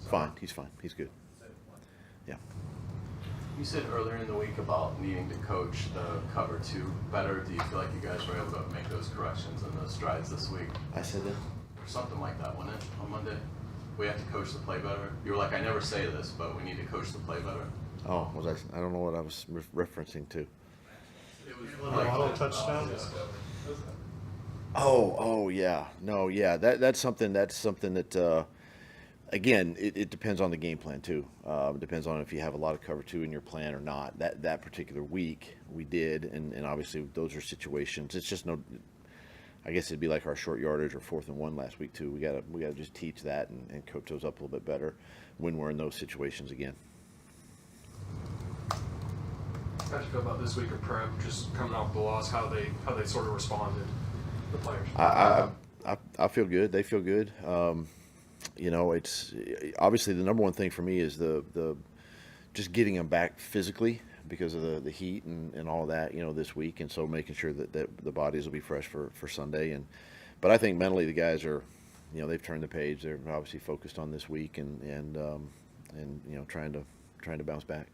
Fine. He's fine. He's good. Yeah. You said earlier in the week about needing to coach the cover two better. Do you feel like you guys were able to make those corrections and those strides this week? I said that. Or something like that, wasn't it, on Monday? We have to coach the play better. You were like, I never say this, but we need to coach the play better. Oh, I don't know what I was referencing to. It was Like auto touchdown. Oh, yeah. No, yeah. That's something that again, it depends on the game plan too. It depends on if you have a lot of cover two in your plan or not. That particular week we did, and obviously those are situations. It's just no. I guess it'd be like our short yardage or 4th and 1 last week too. We gotta just teach that and coach those up a little bit better when we're in those situations again. How do you feel about this week of prep, just coming off the loss, how they sort of responded, the players? I feel good. They feel good. It's obviously the number one thing for me is the just getting them back physically because of the heat and all of that, this week, and so making sure that the bodies will be fresh for Sunday. But I think mentally the guys are, they've turned the page. They're obviously focused on this week and trying to bounce back.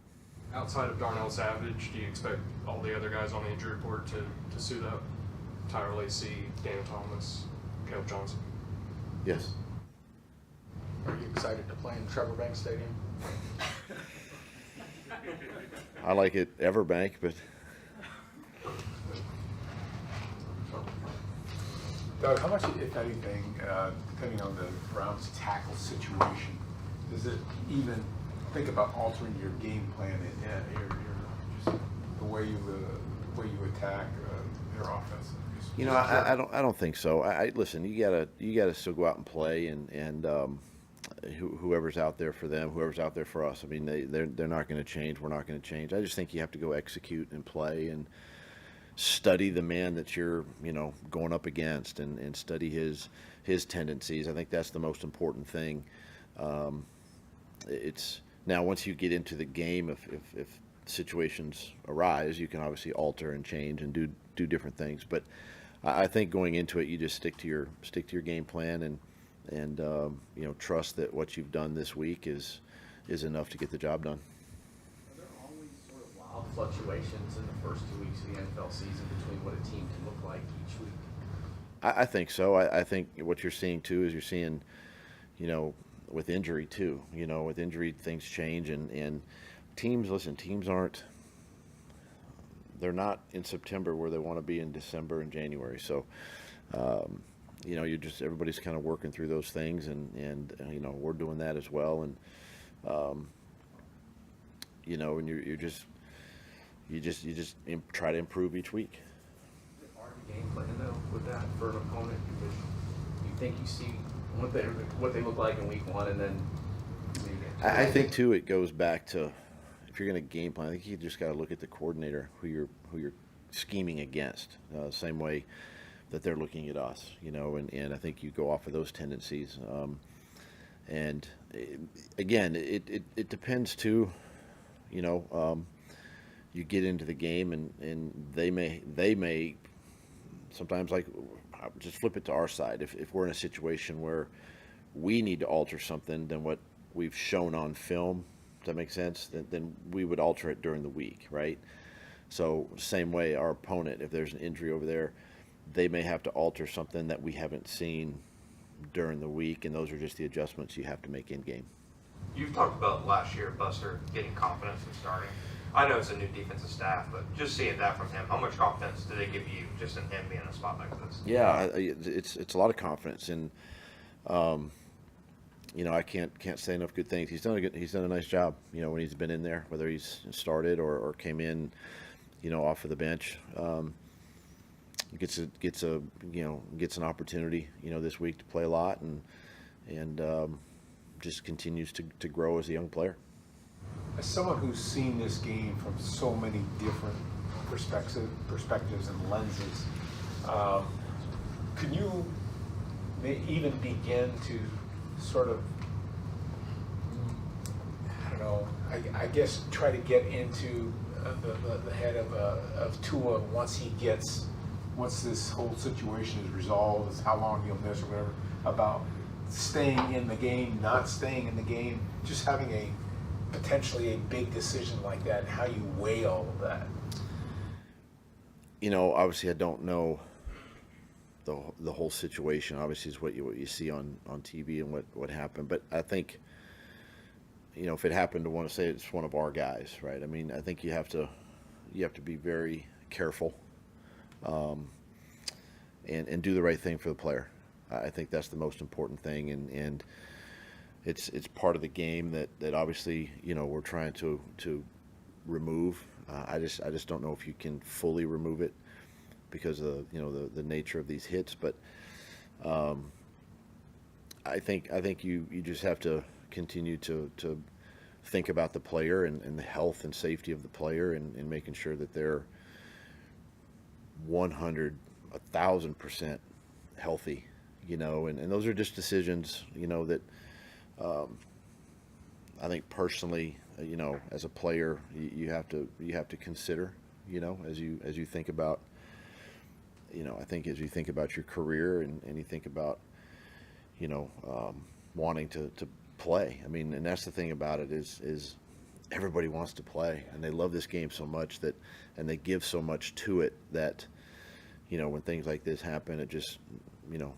Outside of Darnell Savage, do you expect all the other guys on the injury report to suit up? Tyler Lacey, Daniel Thomas, Caleb Johnson. Yes. Are you excited to play in Trevor Banks Stadium? I like it Everbank, but Doug, how much, if anything, depending on the Browns' tackle situation, does it even think about altering your game plan and just the way you attack their offense? I don't think so. Listen. You gotta still go out and play, and whoever's out there for them, whoever's out there for us. I mean, they're not going to change. We're not going to change. I just think you have to go execute and play and study the man that you're going up against and study his tendencies. I think that's the most important thing. It's now once you get into the game, if situations arise, you can obviously alter and change and do different things. But I think going into it, you just stick to your game plan and trust that what you've done this week is enough to get the job done. Are there always sort of wild fluctuations in the first 2 weeks of the NFL season between what a team can look like each week? I think so. I think what you're seeing too is you're seeing, with injury too. With injury things change and teams aren't. They're not in September where they want to be in December and January. So. Everybody's kind of working through those things, and we're doing that as well, and and you just try to improve each week. Is it hard to game plan though with that for an opponent because you think you see what they look like in week 1, and then I think too it goes back to if you're going to game plan. I think you just got to look at the coordinator who you're scheming against, same way that they're looking at us, and I think you go off of those tendencies. Again, it depends too, you get into the game and they may sometimes just flip it to our side. If we're in a situation where we need to alter something than what we've shown on film, does that make sense? Then we would alter it during the week, right? So same way, our opponent, if there's an injury over there, they may have to alter something that we haven't seen during the week, and those are just the adjustments you have to make in game. You've talked about last year, Buster, getting confidence in starting. I know it's a new defensive staff, but just seeing that from him, how much confidence do they give you just in him being in a spot like this? Yeah, it's a lot of confidence, and I can't say enough good things. He's done a nice job. When he's been in there, whether he's started or came in, off of the bench. Gets an opportunity, this week to play a lot and just continues to grow as a young player. As someone who's seen this game from so many different perspectives and lenses, can you even begin to sort of, I guess try to get into the head of Tua once this whole situation is resolved, is how long he'll miss or whatever, about staying in the game, not staying in the game, just having a potentially a big decision like that, and how you weigh all of that? You know, obviously I don't know the whole situation. Obviously is what you see on TV and what happened. But I think, you know, if it happened to say it's one of our guys, right? I mean, I think you have to be very careful, and do the right thing for the player. I think that's the most important thing, and it's part of the game that obviously, you know, we're trying to remove. I just don't know if you can fully remove it because of, you know, the nature of these hits, but I think you just have to continue to think about the player and the health and safety of the player, and making sure that they're 1,000% healthy, you know, and those are just decisions, you know, that I think personally, you know, as a player, you have to consider, you know, as you think about, you know, I think as you think about your career and you think about, you know, wanting to play. I mean, and that's the thing about it is everybody wants to play, and they love this game so much and they give so much to it that, you know, when things like this happen, it just, you know,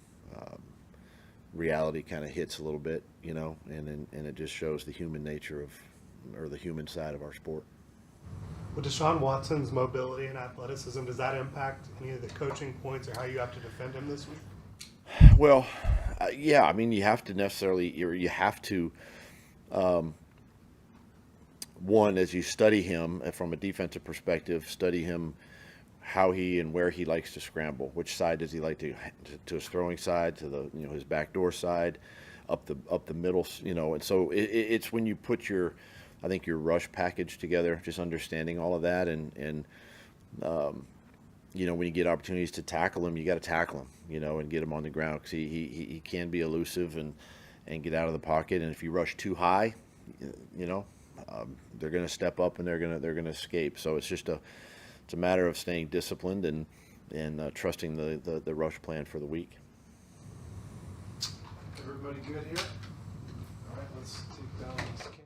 reality kind of hits a little bit, you know, and it just shows the human nature or the human side of our sport. With Deshaun Watson's mobility and athleticism, does that impact any of the coaching points or how you have to defend him this week? Well, yeah, I mean, you have to one, as you study him from a defensive perspective, study him how he and where he likes to scramble. Which side does he like to his throwing side, to the, you know, his backdoor side, up the middle, you know. And so it's when you put your rush package together, just understanding all of that, and you know, when you get opportunities to tackle him, you got to tackle him, you know, and get him on the ground, because he can be elusive and get out of the pocket. And if you rush too high, you know, they're going to step up and they're going to escape. So it's a matter of staying disciplined and trusting the rush plan for the week. Everybody good here? All right, let's take down this camera.